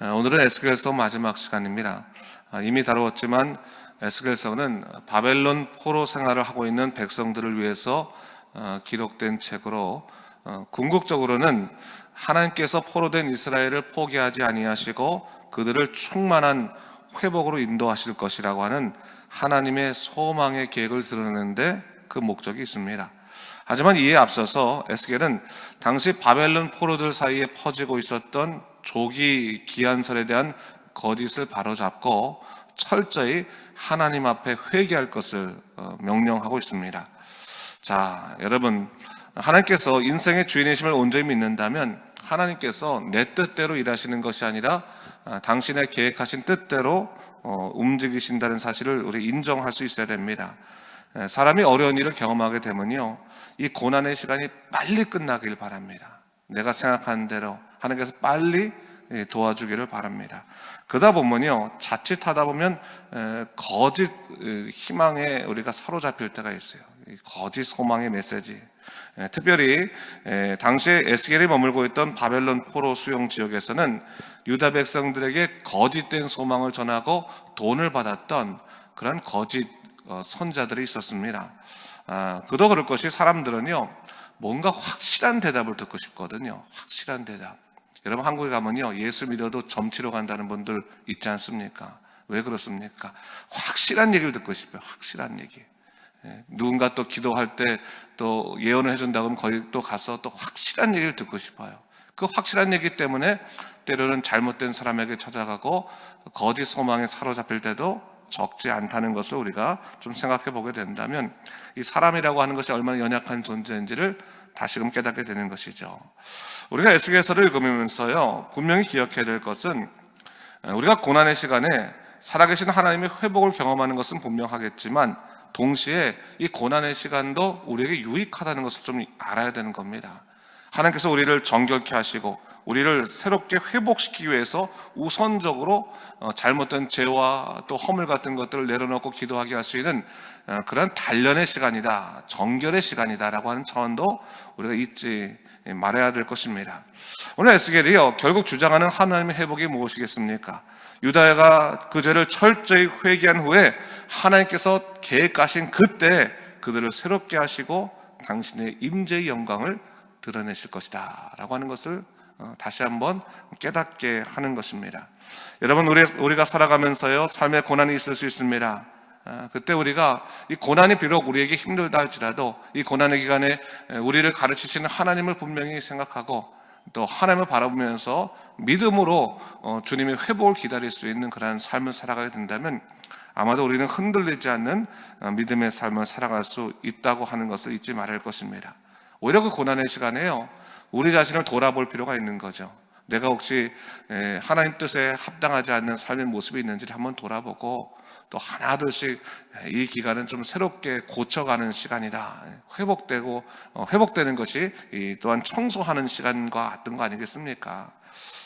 오늘은 에스겔서 마지막 시간입니다. 이미 다루었지만 에스겔서는 바벨론 포로 생활을 하고 있는 백성들을 위해서 기록된 책으로, 궁극적으로는 하나님께서 포로된 이스라엘을 포기하지 아니하시고 그들을 충만한 회복으로 인도하실 것이라고 하는 하나님의 소망의 계획을 드러내는데 그 목적이 있습니다. 하지만 이에 앞서서 에스겔은 당시 바벨론 포로들 사이에 퍼지고 있었던 조기 기한설에 대한 거짓을 바로잡고 철저히 하나님 앞에 회개할 것을 명령하고 있습니다. 자, 여러분, 하나님께서 인생의 주인이심을 온전히 믿는다면 하나님께서 내 뜻대로 일하시는 것이 아니라 당신의 계획하신 뜻대로 움직이신다는 사실을 우리 인정할 수 있어야 됩니다. 사람이 어려운 일을 경험하게 되면요, 이 고난의 시간이 빨리 끝나길 바랍니다. 내가 생각하는 대로 하나님께서 빨리 도와주기를 바랍니다. 그러다 보면요, 자칫하다 보면 거짓 희망에 우리가 사로잡힐 때가 있어요. 거짓 소망의 메시지. 특별히 당시에 에스겔이 머물고 있던 바벨론 포로 수용 지역에서는 유다 백성들에게 거짓된 소망을 전하고 돈을 받았던 그런 거짓 선자들이 있었습니다. 그도 그럴 것이, 사람들은요 뭔가 확실한 대답을 듣고 싶거든요. 확실한 대답. 여러분, 한국에 가면요 예수 믿어도 점치러 간다는 분들 있지 않습니까? 왜 그렇습니까? 확실한 얘기를 듣고 싶어요. 확실한 얘기. 누군가 또 기도할 때 또 예언을 해준다고 하면 거기 또 가서 또 확실한 얘기를 듣고 싶어요. 그 확실한 얘기 때문에 때로는 잘못된 사람에게 찾아가고 거짓 소망에 사로잡힐 때도 적지 않다는 것을 우리가 좀 생각해 보게 된다면, 이 사람이라고 하는 것이 얼마나 연약한 존재인지를 다시금 깨닫게 되는 것이죠. 우리가 에스겔서를 읽으면서요 분명히 기억해야 될 것은, 우리가 고난의 시간에 살아계신 하나님의 회복을 경험하는 것은 분명하겠지만 동시에 이 고난의 시간도 우리에게 유익하다는 것을 좀 알아야 되는 겁니다. 하나님께서 우리를 정결케 하시고 우리를 새롭게 회복시키기 위해서 우선적으로 잘못된 죄와 또 허물 같은 것들을 내려놓고 기도하게 할 수 있는 그런 단련의 시간이다, 정결의 시간이다라고 하는 차원도 우리가 잊지 말아야 될 것입니다. 오늘 에스겔이요 결국 주장하는 하나님의 회복이 무엇이겠습니까? 유다가 그 죄를 철저히 회개한 후에 하나님께서 계획하신 그때 그들을 새롭게 하시고 당신의 임재의 영광을 드러내실 것이다 라고 하는 것을 다시 한번 깨닫게 하는 것입니다. 여러분, 우리가 살아가면서요 삶의 고난이 있을 수 있습니다. 그때 우리가 이 고난이 비록 우리에게 힘들다 할지라도 이 고난의 기간에 우리를 가르치시는 하나님을 분명히 생각하고 또 하나님을 바라보면서 믿음으로 주님의 회복을 기다릴 수 있는 그러한 삶을 살아가게 된다면 아마도 우리는 흔들리지 않는 믿음의 삶을 살아갈 수 있다고 하는 것을 잊지 말할 것입니다. 오히려 그 고난의 시간에요 우리 자신을 돌아볼 필요가 있는 거죠. 내가 혹시 하나님 뜻에 합당하지 않는 삶의 모습이 있는지를 한번 돌아보고 또 하나둘씩 이 기간은 좀 새롭게 고쳐가는 시간이다, 회복되는 것이 또한 청소하는 시간과 같은 거 아니겠습니까?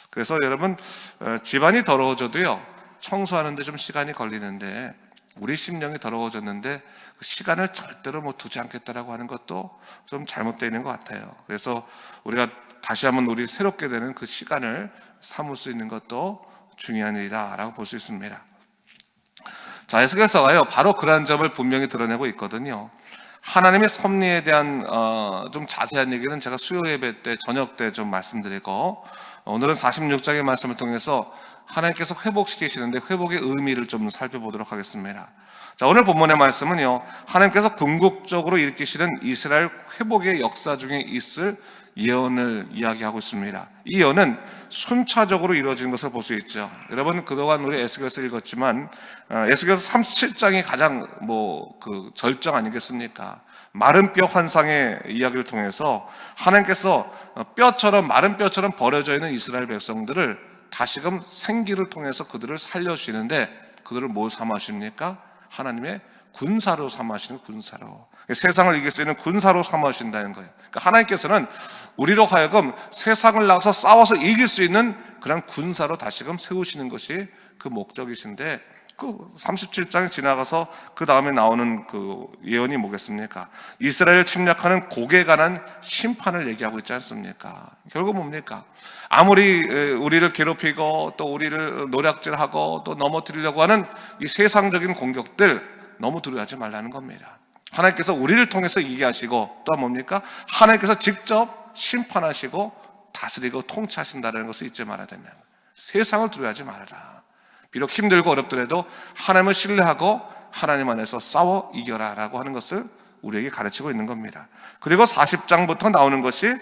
그래서 여러분, 집안이 더러워져도요 청소하는데 좀 시간이 걸리는데 우리 심령이 더러워졌는데 그 시간을 절대로 두지 않겠다라고 하는 것도 좀 잘못되어 있는 것 같아요. 그래서 우리가 다시 한번 우리 새롭게 되는 그 시간을 삼을 수 있는 것도 중요한 일이다라고 볼 수 있습니다. 자, 에스겔서가요 바로 그러한 점을 분명히 드러내고 있거든요. 하나님의 섭리에 대한 좀 자세한 얘기는 제가 수요 예배 때, 저녁 때 좀 말씀드리고, 오늘은 46장의 말씀을 통해서 하나님께서 회복시키시는데 회복의 의미를 좀 살펴보도록 하겠습니다. 자, 오늘 본문의 말씀은요 하나님께서 궁극적으로 일으키시는 이스라엘 회복의 역사 중에 있을 예언을 이야기하고 있습니다. 이 예언은 순차적으로 이루어지는 것을 볼 수 있죠. 여러분, 그동안 우리 에스겔서 읽었지만 에스겔서 37장이 가장 그 절정 아니겠습니까? 마른 뼈 환상의 이야기를 통해서 하나님께서 마른 뼈처럼 버려져 있는 이스라엘 백성들을 다시금 생기를 통해서 그들을 살려주시는데, 그들을 뭘 삼으십니까? 하나님의 군사로 삼으시는, 군사로, 세상을 이길 수 있는 군사로 삼으신다는 거예요. 그러니까 하나님께서는 우리로 하여금 세상을 나가서 싸워서 이길 수 있는 그런 군사로 다시금 세우시는 것이 그 목적이신데, 그 37장이 지나가서 그 다음에 나오는 그 예언이 뭐겠습니까? 이스라엘 침략하는 곡에 관한 심판을 얘기하고 있지 않습니까? 결국 뭡니까? 아무리 우리를 괴롭히고 또 우리를 노략질하고 또 넘어뜨리려고 하는 이 세상적인 공격들 너무 두려워하지 말라는 겁니다. 하나님께서 우리를 통해서 이기하시고 또 뭡니까? 하나님께서 직접 심판하시고 다스리고 통치하신다는 것을 잊지 말아야 됩니다. 세상을 두려워하지 말아라. 비록 힘들고 어렵더라도 하나님을 신뢰하고 하나님 안에서 싸워 이겨라 라고 하는 것을 우리에게 가르치고 있는 겁니다. 그리고 40장부터 나오는 것이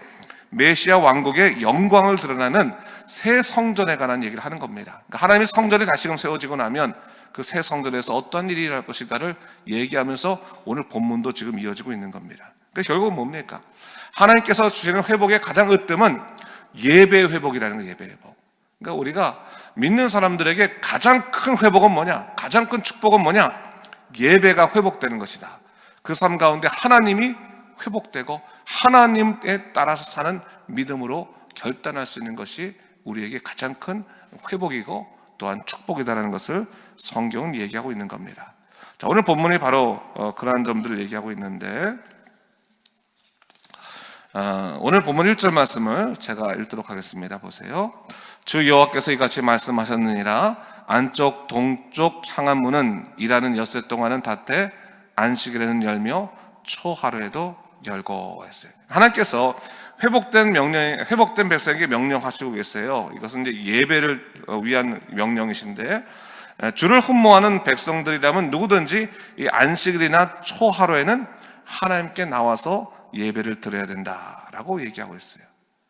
메시아 왕국의 영광을 드러나는 새 성전에 관한 얘기를 하는 겁니다. 그러니까 하나님의 성전이 다시금 세워지고 나면 그 새 성전에서 어떤 일이 일어날 것인가를 얘기하면서 오늘 본문도 지금 이어지고 있는 겁니다. 그러니까 결국은 뭡니까? 하나님께서 주시는 회복의 가장 으뜸은 예배의 회복이라는 거예요. 예배의 회복. 그러니까 우리가 믿는 사람들에게 가장 큰 회복은 뭐냐? 가장 큰 축복은 뭐냐? 예배가 회복되는 것이다. 그 삶 가운데 하나님이 회복되고 하나님에 따라서 사는 믿음으로 결단할 수 있는 것이 우리에게 가장 큰 회복이고 또한 축복이다라는 것을 성경은 얘기하고 있는 겁니다. 자, 오늘 본문이 바로 그러한 점들을 얘기하고 있는데 오늘 본문 1절 말씀을 제가 읽도록 하겠습니다. 보세요. 주 여호와께서 이같이 말씀하셨느니라. 안쪽 동쪽 향한 문은 일하는 엿새 동안은 닫되 안식일에는 열며 초하루에도 열고 했어요. 하나님께서 회복된 백성에게 명령하시고 계세요. 이것은 이제 예배를 위한 명령이신데, 주를 흠모하는 백성들이라면 누구든지 이 안식일이나 초하루에는 하나님께 나와서 예배를 드려야 된다라고 얘기하고 있어요.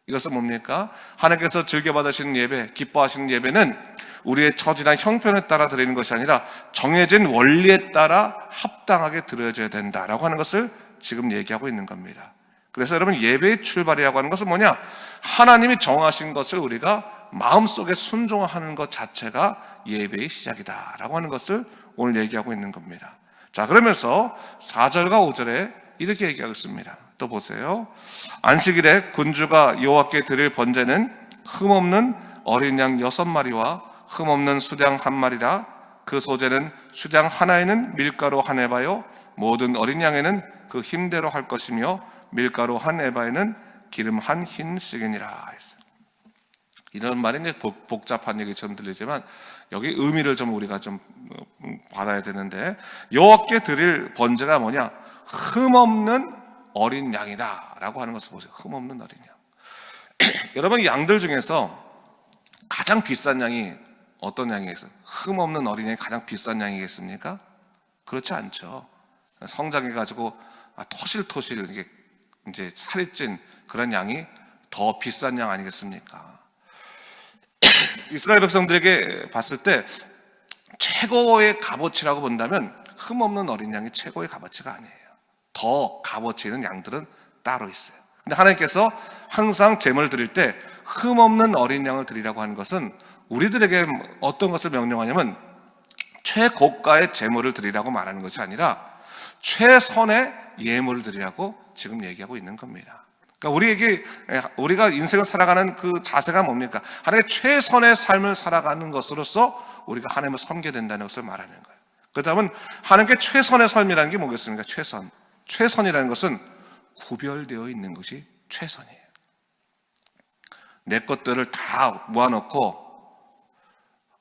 이것은 뭡니까? 하나님께서 즐겨받으시는 예배, 기뻐하시는 예배는 우리의 처지나 형편에 따라 드리는 것이 아니라 정해진 원리에 따라 합당하게 드려져야 된다라고 하는 것을 지금 얘기하고 있는 겁니다. 그래서 여러분, 예배의 출발이라고 하는 것은 뭐냐? 하나님이 정하신 것을 우리가 마음속에 순종하는 것 자체가 예배의 시작이다라고 하는 것을 오늘 얘기하고 있는 겁니다. 자, 그러면서 4절과 5절에 이렇게 얘기하고 있습니다. 또 보세요. 안식일에 군주가 여호와께 드릴 번제는 흠없는 어린 양 6마리와 흠없는 수량 1마리라. 그 소제는 수량 하나에는 밀가루 1에바요 모든 어린 양에는 그 힘대로 할 것이며 밀가루 1에바에는 기름 1흰씩이니라 했어요. 이런 말이 이제 복잡한 얘기처럼 들리지만 여기 의미를 좀 우리가 좀 받아야 되는데, 여호와께 드릴 번제가 뭐냐? 흠없는 어린 양이다 라고 하는 것을 보세요. 흠없는 어린 양. 여러분, 양들 중에서 가장 비싼 양이 어떤 양이겠어요? 흠없는 어린 양이 가장 비싼 양이겠습니까? 그렇지 않죠. 성장해가지고 토실토실 이게 이제 살이 찐 그런 양이 더 비싼 양 아니겠습니까? 이스라엘 백성들에게 봤을 때 최고의 값어치라고 본다면 흠없는 어린 양이 최고의 값어치가 아니에요. 더 값어치 있는 양들은 따로 있어요. 근데 하나님께서 항상 제물을 드릴 때 흠없는 어린 양을 드리라고 하는 것은 우리들에게 어떤 것을 명령하냐면 최고가의 제물을 드리라고 말하는 것이 아니라 최선의 예물을 드리라고 지금 얘기하고 있는 겁니다. 그러니까 우리가 인생을 살아가는 그 자세가 뭡니까? 하나님의 최선의 삶을 살아가는 것으로서 우리가 하나님을 섬겨야 된다는 것을 말하는 거예요. 그렇다면 하나님께 최선의 삶이라는 게 뭐겠습니까? 최선이라는 것은 구별되어 있는 것이 최선이에요. 내 것들을 다 모아놓고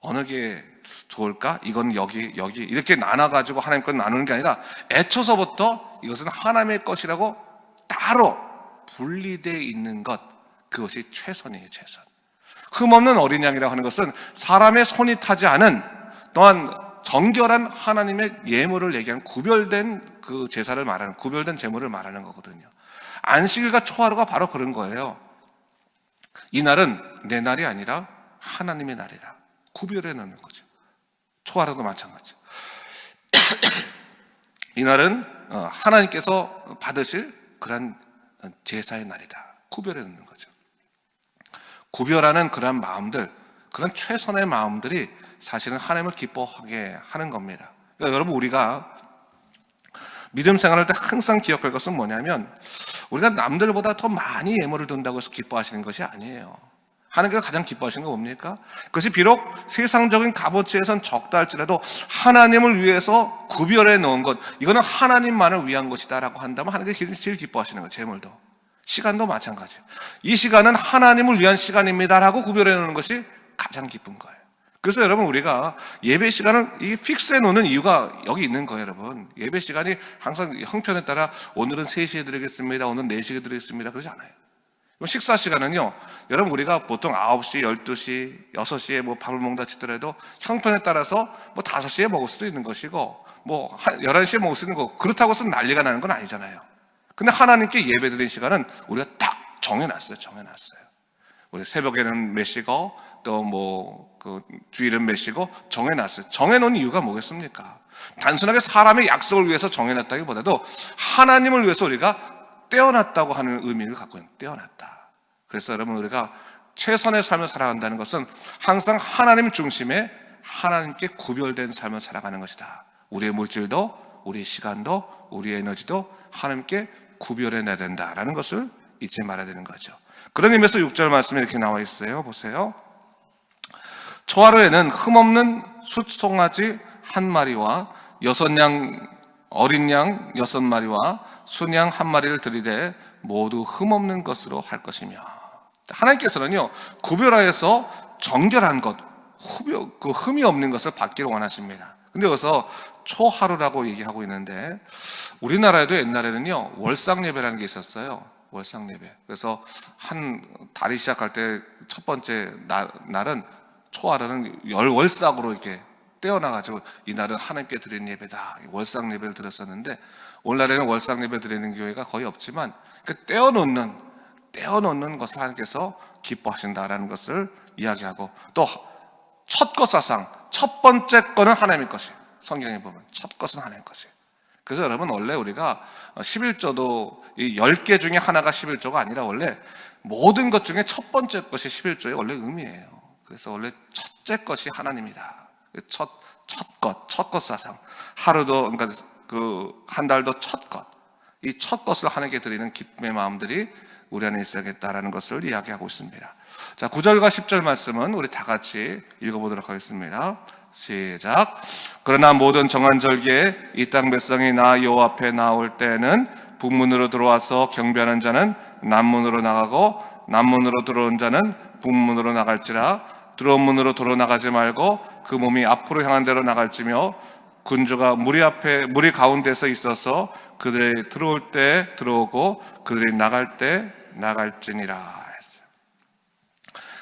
어느 게 좋을까? 이건 여기 이렇게 나눠가지고 하나님 것 나누는 게 아니라 애초서부터 이것은 하나님의 것이라고 따로 분리되어 있는 것, 그것이 최선이에요. 최선. 흠없는 어린 양이라고 하는 것은 사람의 손이 타지 않은, 또한 정결한 하나님의 예물을 얘기하는 구별된 그 제사를 말하는, 구별된 제물을 말하는 거거든요. 안식일과 초하루가 바로 그런 거예요. 이 날은 내 날이 아니라 하나님의 날이라 구별해 놓는 거죠. 초하루도 마찬가지죠. 이 날은 하나님께서 받으실 그런 제사의 날이다. 구별해 놓는 거죠. 구별하는 그런 마음들, 그런 최선의 마음들이 사실은 하나님을 기뻐하게 하는 겁니다. 그러니까 여러분, 우리가 믿음 생활할 때 항상 기억할 것은 뭐냐면 우리가 남들보다 더 많이 예물을 든다고 해서 기뻐하시는 것이 아니에요. 하나님께서 가장 기뻐하시는 거 뭡니까? 그것이 비록 세상적인 값어치에선 적다 할지라도 하나님을 위해서 구별해 놓은 것, 이거는 하나님만을 위한 것이다 라고 한다면 하나님께서 제일 기뻐하시는 거예요. 재물도, 시간도 마찬가지예요. 이 시간은 하나님을 위한 시간입니다 라고 구별해 놓는 것이 가장 기쁜 거예요. 그래서 여러분, 우리가 예배 시간을 이 픽스해 놓는 이유가 여기 있는 거예요. 여러분, 예배 시간이 항상 형편에 따라 오늘은 3시에 드리겠습니다, 오늘은 4시에 드리겠습니다 그러지 않아요. 식사 시간은요, 여러분, 우리가 보통 9시, 12시, 6시에 뭐 밥을 먹다 치더라도 형편에 따라서 뭐 5시에 먹을 수도 있는 것이고 뭐 11시에 먹을 수 있는 거고, 그렇다고 해서 난리가 나는 건 아니잖아요. 근데 하나님께 예배 드리는 시간은 우리가 딱 정해놨어요. 우리 새벽에는 몇 시고 또 뭐 그 주일은 몇 시고 정해놨어요. 정해놓은 이유가 뭐겠습니까? 단순하게 사람의 약속을 위해서 정해놨다기보다도 하나님을 위해서 우리가 떼어놨다고 하는 의미를 갖고 있는, 떼어놨다. 그래서 여러분, 우리가 최선의 삶을 살아간다는 것은 항상 하나님 중심에 하나님께 구별된 삶을 살아가는 것이다. 우리의 물질도, 우리의 시간도, 우리의 에너지도 하나님께 구별해내야 된다라는 것을 잊지 말아야 되는 거죠. 그런 의미에서 6절 말씀에 이렇게 나와 있어요. 보세요. 초하루에는 흠없는 숫송아지 1마리와 6 어린 양 6마리와 순양 1마리를 드리되 모두 흠없는 것으로 할 것이며, 하나님께서는요, 구별하여서 정결한 것, 그 흠이 없는 것을 받기를 원하십니다. 근데 여기서 초하루라고 얘기하고 있는데, 우리나라에도 옛날에는요 월상 예배라는 게 있었어요. 월상 예배. 그래서 한 달이 시작할 때 첫 번째 날은 초하루는 월삭으로 이렇게 떼어나가지고 이날은 하나님께 드리는 예배다, 월상 예배를 드렸었는데, 오늘날에는 월상 예배 드리는 교회가 거의 없지만 그 떼어놓는 것을 하나님께서 기뻐하신다라는 것을 이야기하고, 또 첫 것사상, 첫 번째 거는 하나님의 것이, 성경에 보면 첫 것은 하나님의 것이에요. 그래서 여러분, 원래 우리가 11조도 이 10개 중에 하나가 11조가 아니라 원래 모든 것 중에 첫 번째 것이 11조의 원래 의미예요. 그래서 원래 첫째 것이 하나님이다. 첫 것 사상. 하루도, 그러니까 한 달도 첫 것. 이 첫 것을 하나님께 드리는 기쁨의 마음들이 우리 안에 있어야겠다라는 것을 이야기하고 있습니다. 자, 9절과 10절 말씀은 우리 다 같이 읽어보도록 하겠습니다. 시작. 그러나 모든 정한 절기에 이 땅 백성이 나 여호와 앞에 나올 때는 북문으로 들어와서 경배하는 자는 남문으로 나가고 남문으로 들어온 자는 북문으로 나갈지라. 들어온 문으로 도로 나가지 말고 그 몸이 앞으로 향한 대로 나갈지며, 군주가 무리 가운데서 있어서 그들이 들어올 때 들어오고 그들이 나갈 때 나갈지니라 했어요.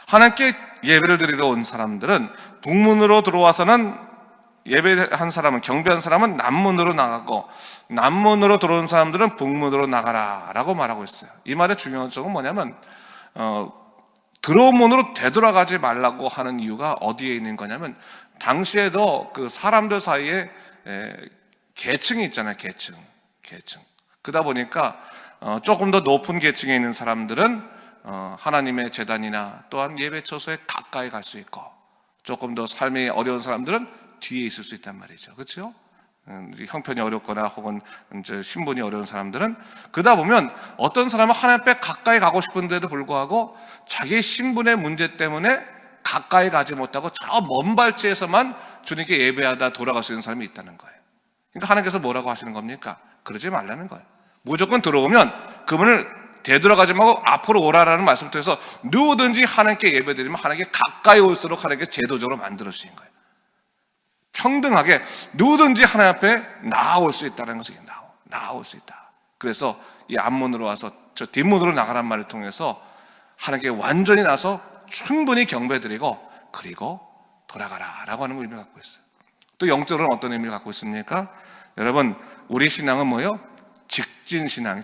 하나님께 예배를 드리러 온 사람들은 북문으로 들어와서는, 예배한 사람은, 경배한 사람은 남문으로 나가고, 남문으로 들어온 사람들은 북문으로 나가라 라고 말하고 있어요. 이 말의 중요한 점은 뭐냐면, 들어온 문으로 되돌아가지 말라고 하는 이유가 어디에 있는 거냐면, 당시에도 그 사람들 사이에 계층이 있잖아요. 계층. 그러다 보니까 조금 더 높은 계층에 있는 사람들은 하나님의 제단이나 또한 예배 처소에 가까이 갈 수 있고, 조금 더 삶이 어려운 사람들은 뒤에 있을 수 있단 말이죠. 그렇죠? 형편이 어렵거나 혹은 이제 신분이 어려운 사람들은, 그러다 보면 어떤 사람은 하나님 앞에 가까이 가고 싶은데도 불구하고 자기 신분의 문제 때문에 가까이 가지 못하고 저 먼 발치에서만 주님께 예배하다 돌아갈 수 있는 사람이 있다는 거예요. 그러니까 하나님께서 뭐라고 하시는 겁니까? 그러지 말라는 거예요. 무조건 들어오면 그분을 되돌아가지 말고 앞으로 오라라는 말씀을 통해서 누구든지 하나님께 예배드리면 하나님께 가까이 올수록 하나님께 제도적으로 만들어 주신 거예요. 평등하게 누구든지 하나님 앞에 나아올 수 있다는 것이, 나아올 수 있다. 그래서 이 앞문으로 와서 저 뒷문으로 나가란 말을 통해서 하나님께 완전히 나서 충분히 경배드리고 그리고 돌아가라 라고 하는 의미를 갖고 있어요. 또 영적으로는 어떤 의미를 갖고 있습니까? 여러분, 우리 신앙은 뭐예요? 직진신앙.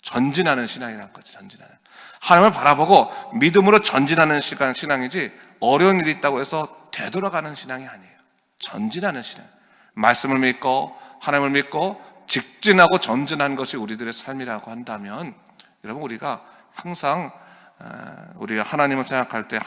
전진하는 신앙이라는 거죠. 전진하는, 하나님을 바라보고 믿음으로 전진하는 신앙이지, 어려운 일이 있다고 해서 되돌아가는 신앙이 아니에요. 전진하는 신앙, 말씀을 믿고 하나님을 믿고 직진하고 전진하는 것이 우리들의 삶이라고 한다면, 여러분, 우리가 항상 우리가 하나님을 생각할 때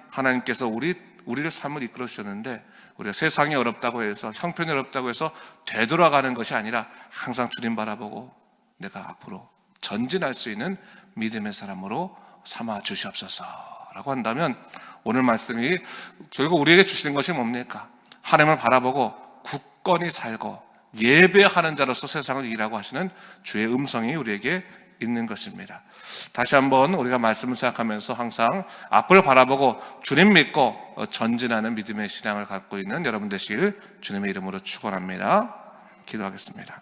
하나님께서 우리를 삶을 이끌어 주셨는데, 우리가 세상이 어렵다고 해서, 형편이 어렵다고 해서 되돌아가는 것이 아니라 항상 주님 바라보고 내가 앞으로 전진할 수 있는 믿음의 사람으로 삼아 주시옵소서. 라고 한다면 오늘 말씀이 결국 우리에게 주시는 것이 뭡니까? 하나님을 바라보고 굳건히 살고 예배하는 자로서 세상을 이기라고 하시는 주의 음성이 우리에게 있는 것입니다. 다시 한번 우리가 말씀을 생각하면서 항상 앞을 바라보고 주님 믿고 전진하는 믿음의 신앙을 갖고 있는 여러분 되시길 주님의 이름으로 축원합니다. 기도하겠습니다.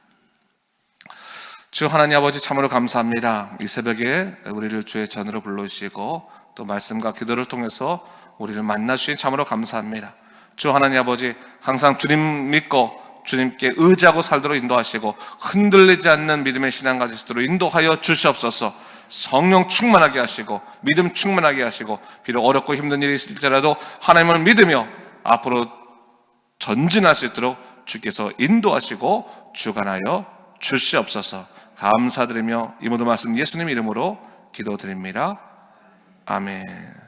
주 하나님 아버지, 참으로 감사합니다. 이 새벽에 우리를 주의 전으로 불러주시고 또 말씀과 기도를 통해서 우리를 만나주신 참으로 감사합니다. 주 하나님 아버지, 항상 주님 믿고 주님께 의지하고 살도록 인도하시고 흔들리지 않는 믿음의 신앙 가질 수 있도록 인도하여 주시옵소서. 성령 충만하게 하시고 믿음 충만하게 하시고 비록 어렵고 힘든 일이 있을지라도 하나님을 믿으며 앞으로 전진할 수 있도록 주께서 인도하시고 주관하여 주시옵소서. 감사드리며 이 모든 말씀 예수님 이름으로 기도드립니다. 아멘.